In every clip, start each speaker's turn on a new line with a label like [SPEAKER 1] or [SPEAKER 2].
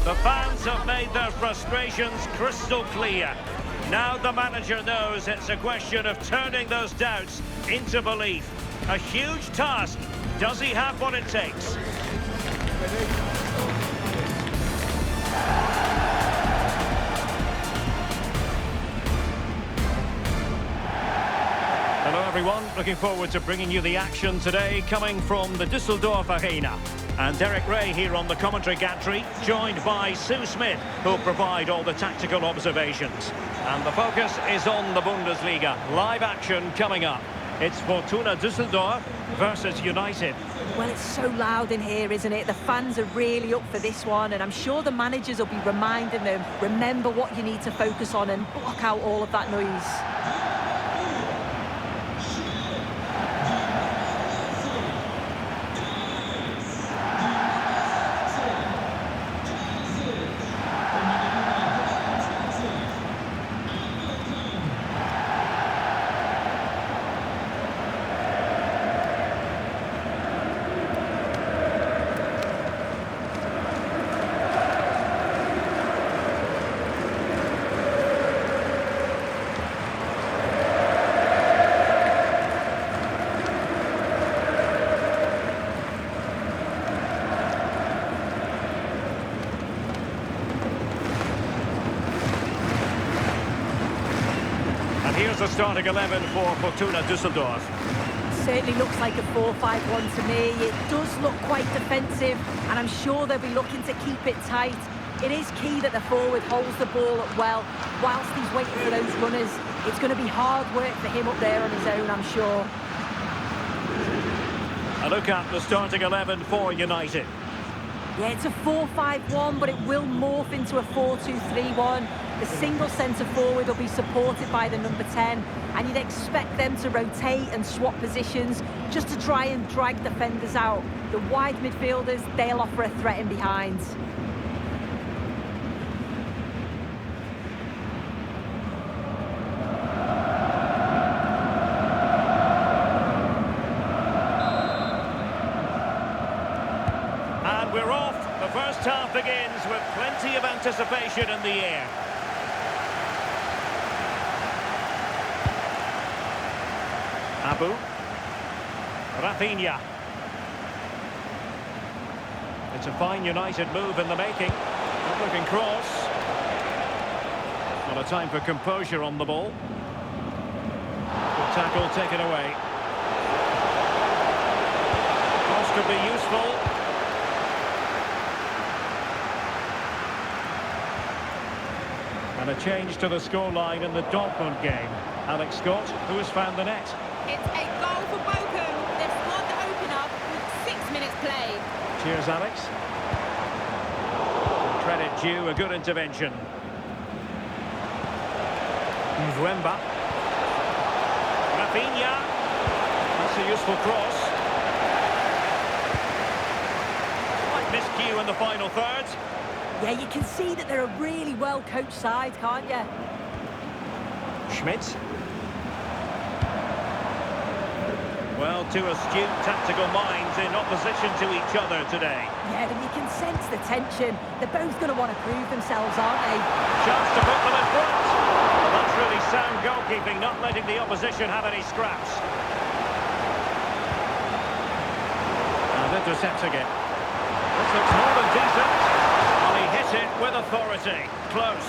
[SPEAKER 1] The fans have made their frustrations crystal clear. Now the manager knows it's a question of turning those doubts into belief. A huge task. Does he have what it takes? Hello everyone, looking forward to bringing you the action today, coming from the Düsseldorf Arena. And Derek Ray here on the commentary gantry, joined by Sue Smith, who'll provide all the tactical observations. And the focus is on the Bundesliga. Live action coming up. It's Fortuna Düsseldorf versus United.
[SPEAKER 2] Well, it's so loud in here, isn't it? The fans are really up for this one, and I'm sure the managers will be reminding them, remember what you need to focus on and block out all of that noise.
[SPEAKER 1] Here's the starting 11 for Fortuna Düsseldorf.
[SPEAKER 2] Certainly looks like a 4-5-1 to me. It does look quite defensive, and I'm sure they'll be looking to keep it tight. It is key that the forward holds the ball up well whilst he's waiting for those runners. It's going to be hard work for him up there on his own, I'm sure.
[SPEAKER 1] A look at the starting 11 for United.
[SPEAKER 2] Yeah, it's a 4-5-1, but it will morph into a 4-2-3-1. The single centre forward will be supported by the number 10, and you'd expect them to rotate and swap positions just to try and drag defenders out. The wide midfielders, they'll offer a threat in behind.
[SPEAKER 1] And we're off. The first half begins with plenty of anticipation in the air. Abu. Rafinha. It's a fine United move in the making. Good looking cross. Not a time for composure on the ball. Good tackle taken away. Cross could be useful. And a change to the scoreline in the Dortmund game. Alex Scott, who has found the net.
[SPEAKER 3] It's a goal for Bochum. They've scored the opener with 6 minutes played.
[SPEAKER 1] Cheers, Alex. Credit due, a good intervention. Mwemba. Rafinha. That's a useful cross. Quite miscue in the final third.
[SPEAKER 2] Yeah, you can see that they're a really well-coached side, can't you?
[SPEAKER 1] Schmidt. Well, two astute tactical minds in opposition to each other today.
[SPEAKER 2] Yeah, and you can sense the tension. They're both going to want to prove themselves, aren't they?
[SPEAKER 1] Chance to put them in front. Well, that's really sound goalkeeping, not letting the opposition have any scraps. And intercepting it. This looks more than decent. And he hit it with authority. Close.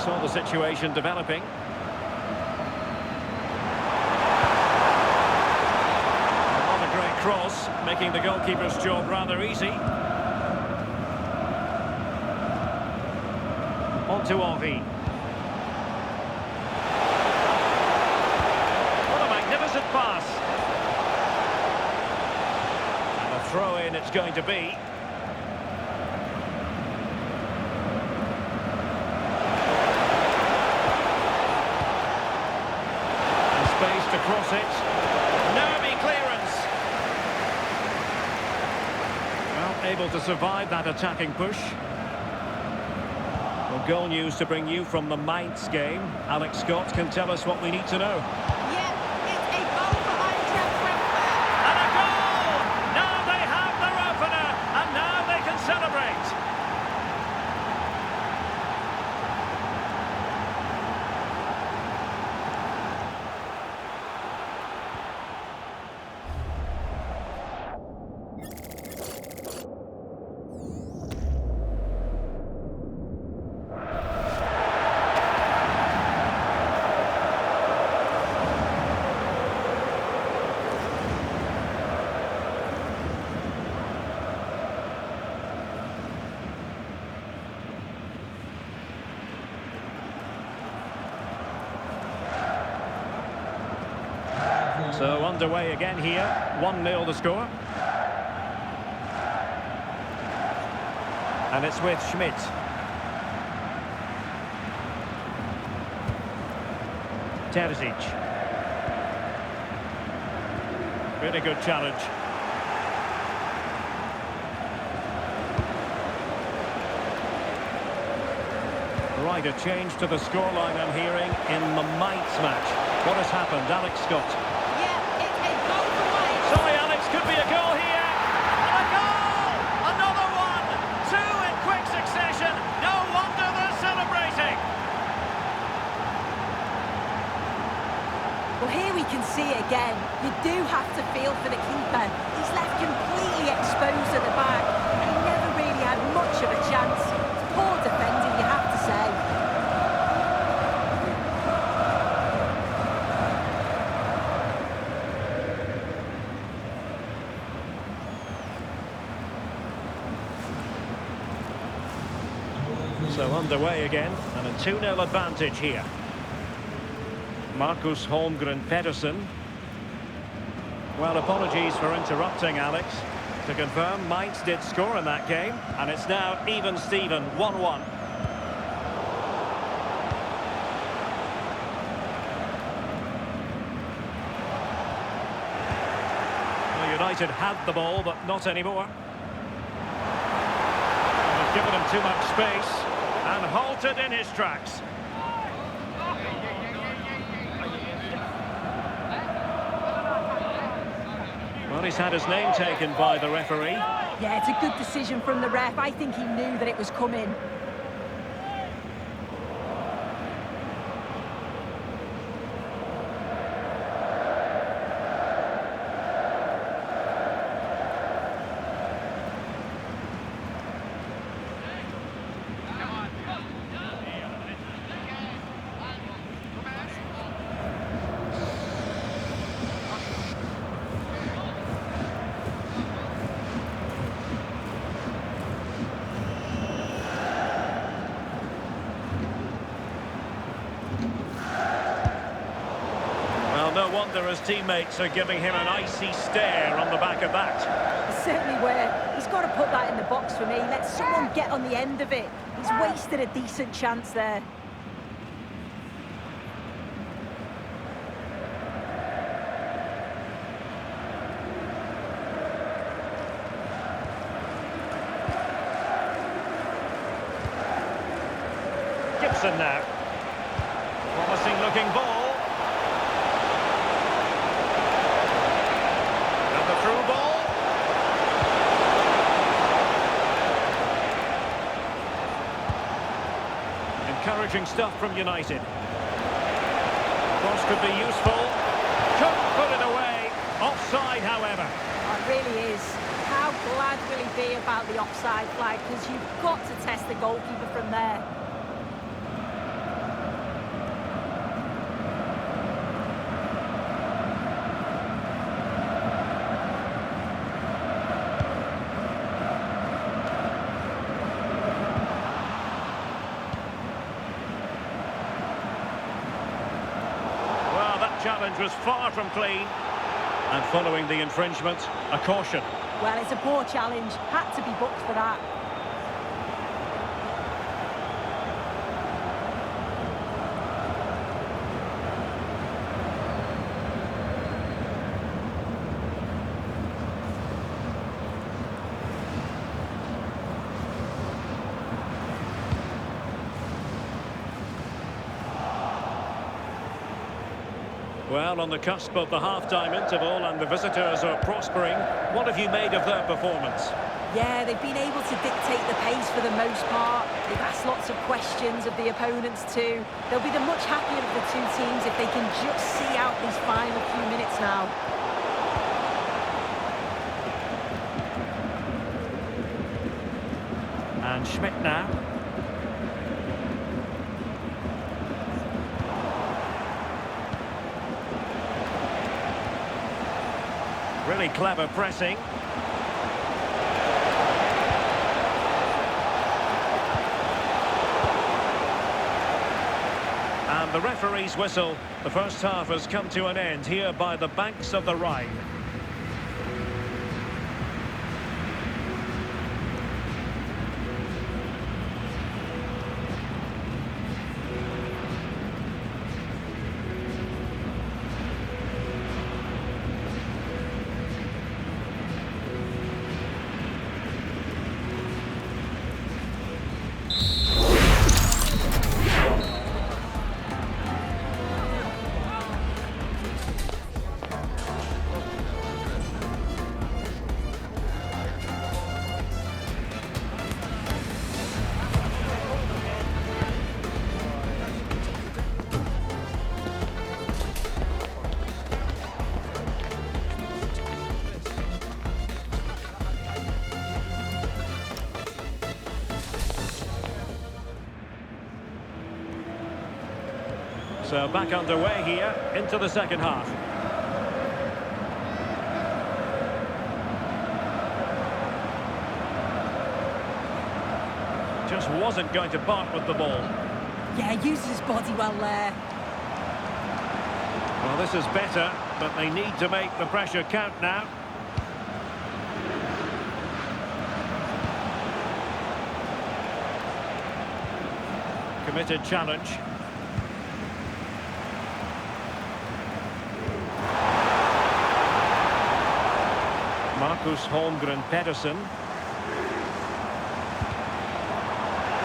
[SPEAKER 1] Saw the situation developing. Not a great cross, making the goalkeeper's job rather easy. On to Henry. What a magnificent pass. And a throw-in it's going to be. Space to cross it. Nervy clearance. able to survive that attacking push. Well, goal news to bring you from the Mainz game. Alex Scott can tell us what we need to know.
[SPEAKER 3] Yeah, it's a goal for Eintracht Frankfurt.
[SPEAKER 1] And a goal! Now they have their opener, and now they can celebrate. So underway again here, 1-0 the score. And it's with Schmidt. Terzic. Really good challenge. Right, a change to the scoreline I'm hearing in the Mainz match. What has happened, Alex Scott?
[SPEAKER 3] Yeah, it's a goal for Mainz.
[SPEAKER 1] Sorry, Alex, could be a goal here. And a goal! Another one! Two in quick succession. No wonder they're celebrating.
[SPEAKER 2] Well, here we can see it again. You do have to feel for the keeper. He's left completely exposed at the back. He never really had much of a chance. It's poor defending, you have to say.
[SPEAKER 1] So underway again, and a 2-0 advantage here. Marcus Holmgren Pedersen. Well, apologies for interrupting, Alex. To confirm, Mainz did score in that game, and it's now even Steven, 1-1. Well, United had the ball, but not anymore. They've given him too much space, and halted in his tracks. Well, he's had his name taken by the referee.
[SPEAKER 2] Yeah, it's a good decision from the ref. I think he knew that it was coming.
[SPEAKER 1] No wonder his teammates are giving him an icy stare on the back of that.
[SPEAKER 2] He certainly were. He's got to put that in the box for me. Let someone get on the end of it. He's wasted a decent chance there.
[SPEAKER 1] Gibson now. Promising looking ball. Through ball. Encouraging stuff from United. Cross could be useful. Couldn't put it away. Offside, however.
[SPEAKER 2] Oh, it really is. How glad will he be about the offside flag? Because you've got to test the goalkeeper from there.
[SPEAKER 1] Challenge was far from clean, and following the infringement, a caution.
[SPEAKER 2] Well, it's a poor challenge, had to be booked for that.
[SPEAKER 1] Well, on the cusp of the half-time interval and the visitors are prospering. What have you made of their performance?
[SPEAKER 2] Yeah, they've been able to dictate the pace for the most part. They've asked lots of questions of the opponents too. They'll be the much happier of the two teams if they can just see out these final few minutes now.
[SPEAKER 1] And Schmidt now. Really clever pressing. And the referee's whistle. The first half has come to an end here by the banks of the Rhine. So back underway here into the second half. Just wasn't going to part with the ball.
[SPEAKER 2] Yeah, uses his body well there.
[SPEAKER 1] Well, this is better, but they need to make the pressure count now. Committed challenge. Marcus Holmgren Pedersen.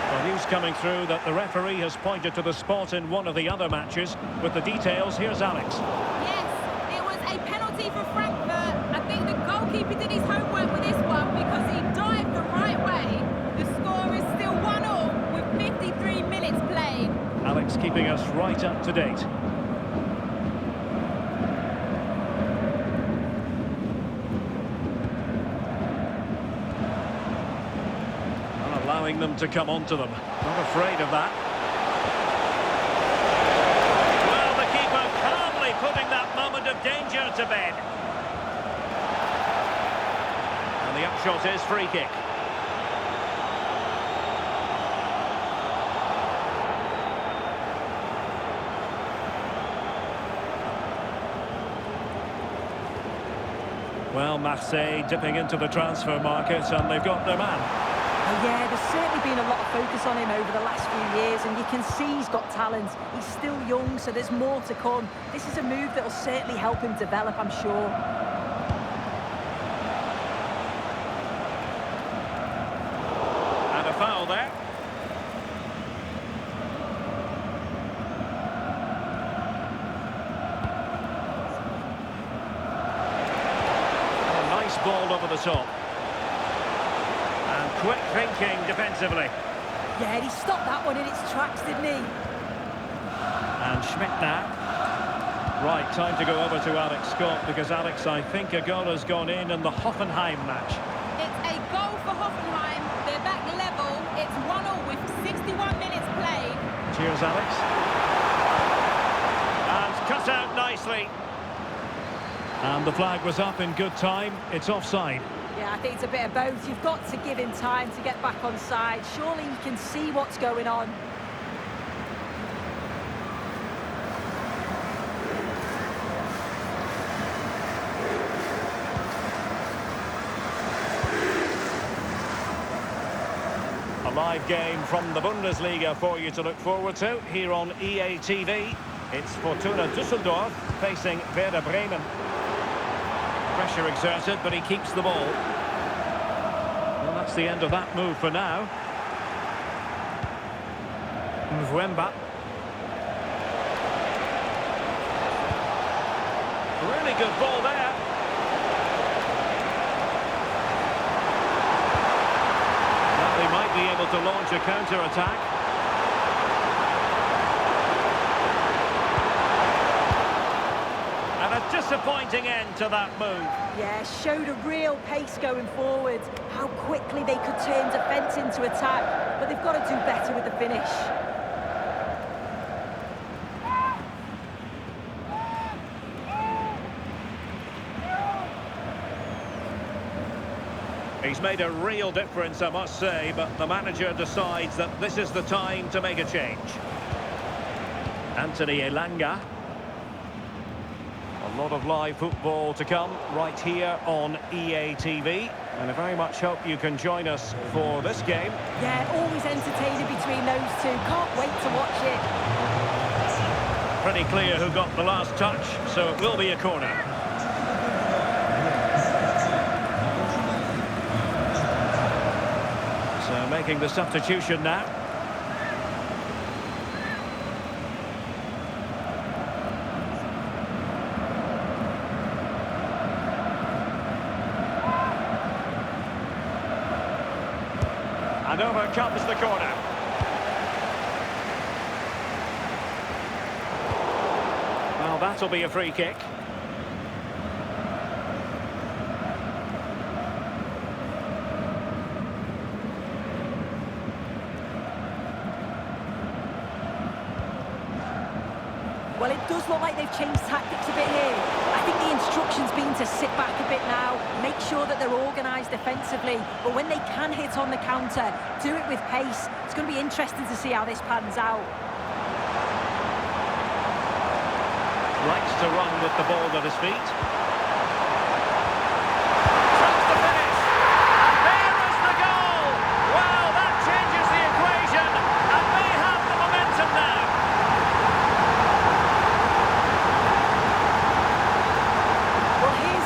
[SPEAKER 1] Well, news coming through that the referee has pointed to the spot in one of the other matches. With the details, here's Alex.
[SPEAKER 3] Yes, it was a penalty for Frankfurt. I think the goalkeeper did his homework with this one because he dived the right way. The score is still 1-1 with 53 minutes played.
[SPEAKER 1] Alex keeping us right up to date. Allowing them to come onto them. Not afraid of that. Well, the keeper calmly putting that moment of danger to bed. And the upshot is free kick. Well, Marseille dipping into the transfer market and they've got their man.
[SPEAKER 2] Yeah, there's certainly been a lot of focus on him over the last few years, and you can see he's got talent. He's still young, so there's more to come. This is a move that will certainly help him develop, I'm sure.
[SPEAKER 1] And a foul there. A nice ball over the top. Quick thinking defensively.
[SPEAKER 2] Yeah, he stopped that one in its tracks, didn't he?
[SPEAKER 1] And Schmidt now. Right, time to go over to Alex Scott, because Alex, I think a goal has gone in the Hoffenheim match.
[SPEAKER 3] It's a goal for Hoffenheim. They're back level. It's 1-1 with 61 minutes played.
[SPEAKER 1] Cheers, Alex. And cut out nicely. And the flag was up in good time. It's offside.
[SPEAKER 2] Yeah, I think it's a bit of both. You've got to give him time to get back on side. Surely he can see what's going on.
[SPEAKER 1] A live game from the Bundesliga for you to look forward to here on EA TV. It's Fortuna Düsseldorf facing Werder Bremen. Pressure exerted, but he keeps the ball. Well, that's the end of that move for now. Mvemba. really good ball there. Well, they might be able to launch a counter-attack. And a disappointing end to that move.
[SPEAKER 2] Yeah, showed a real pace going forward. How quickly they could turn defence into attack. But they've got to do better with the finish.
[SPEAKER 1] He's made a real difference, I must say, but the manager decides that this is the time to make a change. Anthony Elanga. A lot of live football to come right here on EA TV. And I very much hope you can join us for this game.
[SPEAKER 2] Yeah, always entertaining between those two. Can't wait to watch it.
[SPEAKER 1] Pretty clear who got the last touch, so it will be a corner. So making the substitution now. And over comes the corner. Well, that'll be a free kick.
[SPEAKER 2] Well, it does look like they've changed tactics a bit here. I think the instruction's been to sit back a bit now, make sure that they're organised defensively, but when they can hit on the counter, do it with pace. It's going to be interesting to see how this pans out.
[SPEAKER 1] Likes to run with the ball at his feet. Tries to finish. And there is the goal! Well, that changes the equation, and they have the momentum now.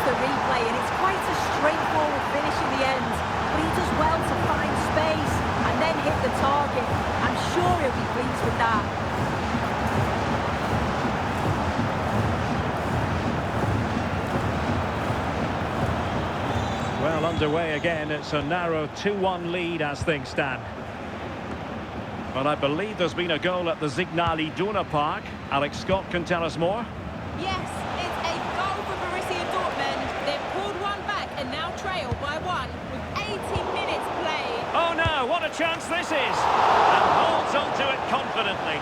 [SPEAKER 2] The replay, and it's quite a straightforward finish in the end, but he does well to find space and then hit the target. I'm sure he'll be pleased with that.
[SPEAKER 1] Well, underway again. It's a narrow 2-1 lead as things stand. But I believe there's been a goal at the Signal Iduna Park. Alex Scott can tell us more.
[SPEAKER 3] Yes, it's a goal for Borussia Dortmund. They've pulled one back and now trail by one with 80 minutes played.
[SPEAKER 1] Oh no, what a chance this is! And holds on to it confidently.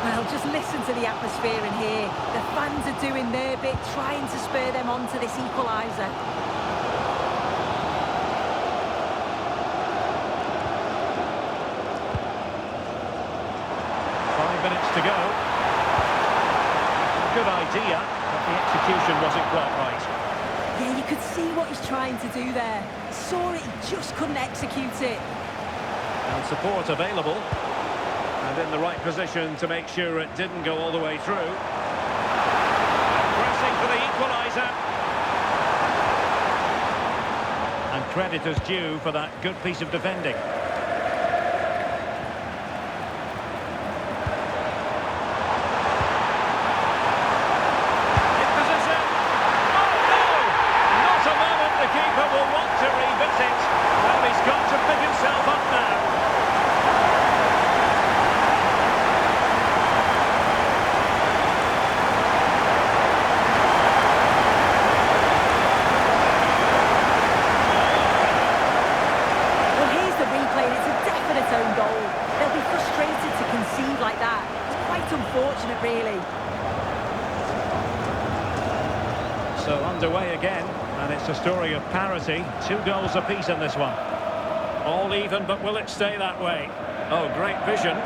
[SPEAKER 2] Well, just listen to the atmosphere in here. The fans are doing their bit, trying to spur them on to this equaliser.
[SPEAKER 1] 5 minutes to go. Good idea, but the execution wasn't quite right.
[SPEAKER 2] Yeah, you could see what he's trying to do there. Saw it, he just couldn't execute it.
[SPEAKER 1] And support available. And in the right position to make sure it didn't go all the way through. Pressing for the equaliser. And credit is due for that good piece of defending. In position. Oh no! Not a moment the keeper will want to revisit. Well, he's got to pick himself up now.
[SPEAKER 2] Unfortunate, really.
[SPEAKER 1] So underway again, and it's a story of parity. 2 goals apiece in this one. All even, but will it stay that way? Oh, great vision.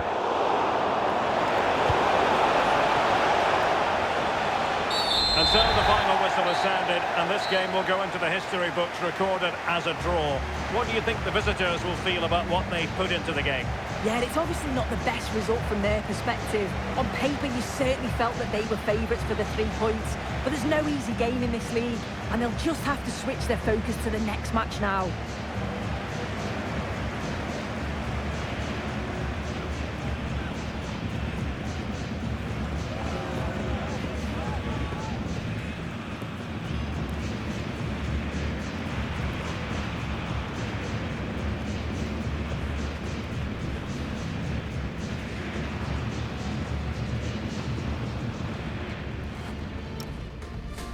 [SPEAKER 1] And so the final whistle has sounded, and this game will go into the history books recorded as a draw. What do you think the visitors will feel about what they put into the game?
[SPEAKER 2] Yeah, it's obviously not the best result from their perspective. On paper, you certainly felt that they were favourites for the 3 points, but there's no easy game in this league, and they'll just have to switch their focus to the next match now.